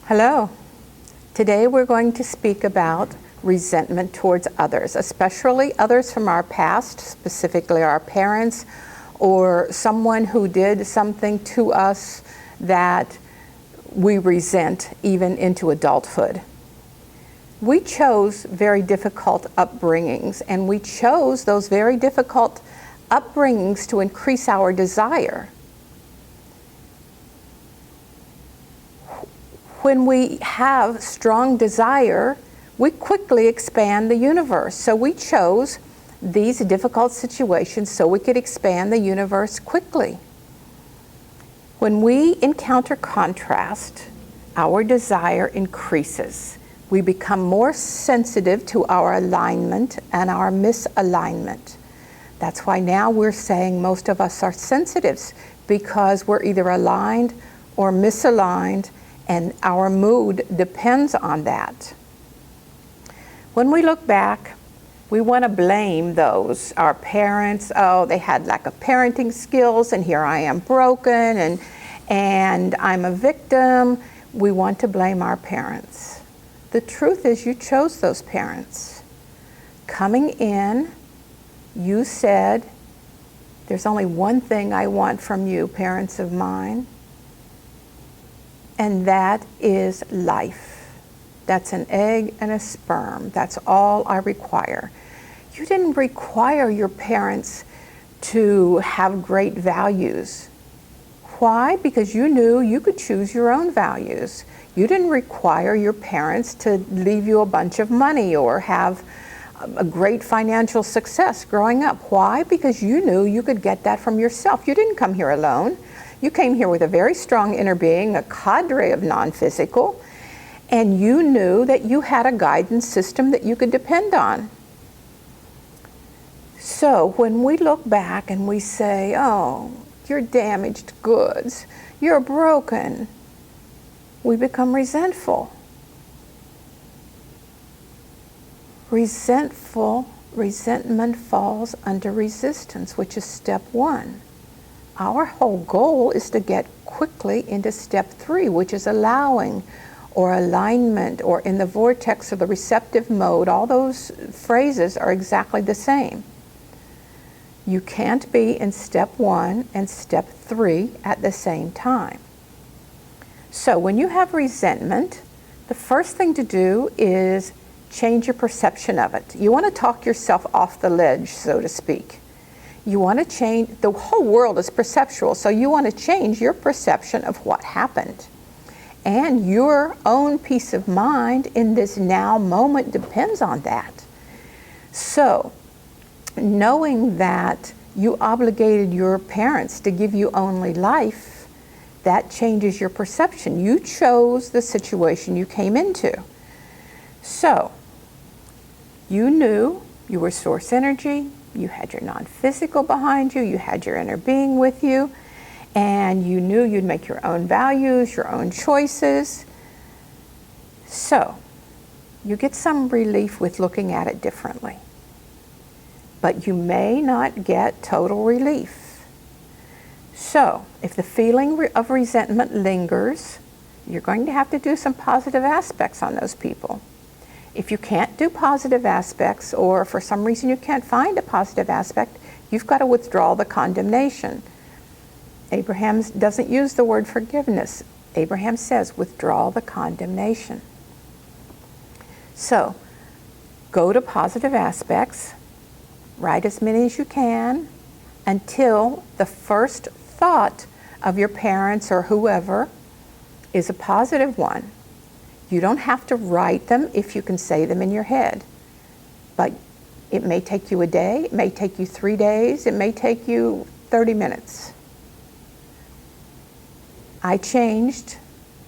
Hello. Today we're going to speak about resentment towards others, especially others from our past, specifically our parents, or someone who did something to us that we resent even into adulthood. We chose very difficult upbringings, and we chose those very difficult upbringings to increase our desire. When we have strong desire, we quickly expand the universe. So we chose these difficult situations so we could expand the universe quickly. When we encounter contrast, our desire increases. We become more sensitive to our alignment and our misalignment. That's why now we're saying most of us are sensitives, because we're either aligned or misaligned, and our mood depends on that. When we look back, we want to blame those, our parents. Oh, they had lack of parenting skills, and here I am broken, and I'm a victim. We want to blame our parents. The truth is, you chose those parents. Coming in, you said, there's only one thing I want from you, parents of mine, and that is life. That's an egg and a sperm. That's all I require. You didn't require your parents to have great values. Why? Because you knew you could choose your own values. You didn't require your parents to leave you a bunch of money or have a great financial success growing up. Why? Because you knew you could get that from yourself. You didn't come here alone. You came here with a very strong inner being, a cadre of non-physical, and you knew that you had a guidance system that you could depend on. So when we look back and we say, oh, you're damaged goods, you're broken, we become resentful. Resentment falls under resistance, which is step 1. Our whole goal is to get quickly into step 3, which is allowing or alignment or in the vortex or the receptive mode. All those phrases are exactly the same. You can't be in step 1 and step 3 at the same time. So when you have resentment, the first thing to do is change your perception of it. You want to talk yourself off the ledge, so to speak. You want to change, the whole world is perceptual, so you want to change your perception of what happened. And your own peace of mind in this now moment depends on that. So, knowing that you obligated your parents to give you only life, that changes your perception. You chose the situation you came into. So, you knew you were source energy, you had your non-physical behind you, you had your inner being with you, and you knew you'd make your own values, your own choices. So, you get some relief with looking at it differently. But you may not get total relief. So, if the feeling of resentment lingers, you're going to have to do some positive aspects on those people. If you can't do positive aspects, or for some reason you can't find a positive aspect, you've got to withdraw the condemnation. Abraham doesn't use the word forgiveness. Abraham says, withdraw the condemnation. So, go to positive aspects, write as many as you can, until the first thought of your parents or whoever is a positive one. You don't have to write them if you can say them in your head. But it may take you a day, it may take you 3 days, it may take you 30 minutes. I changed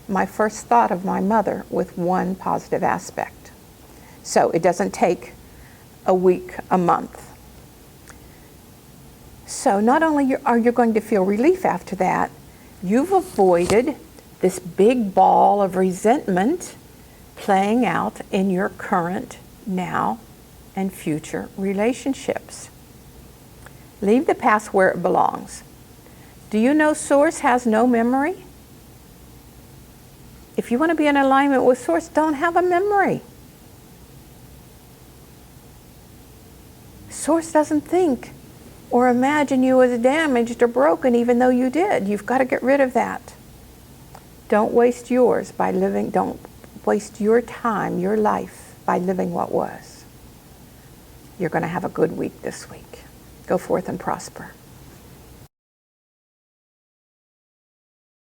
my first thought of my mother with one positive aspect. So it doesn't take a week, a month. So not only are you going to feel relief after that, you've avoided this big ball of resentment playing out in your current, now, and future relationships. Leave the past where it belongs. Do you know Source has no memory? If you want to be in alignment with Source, don't have a memory. Source doesn't think or imagine you as damaged or broken, even though you did. You've got to get rid of that. Don't waste yours by living, don't waste your time, your life, by living what was. You're going to have a good week this week. Go forth and prosper.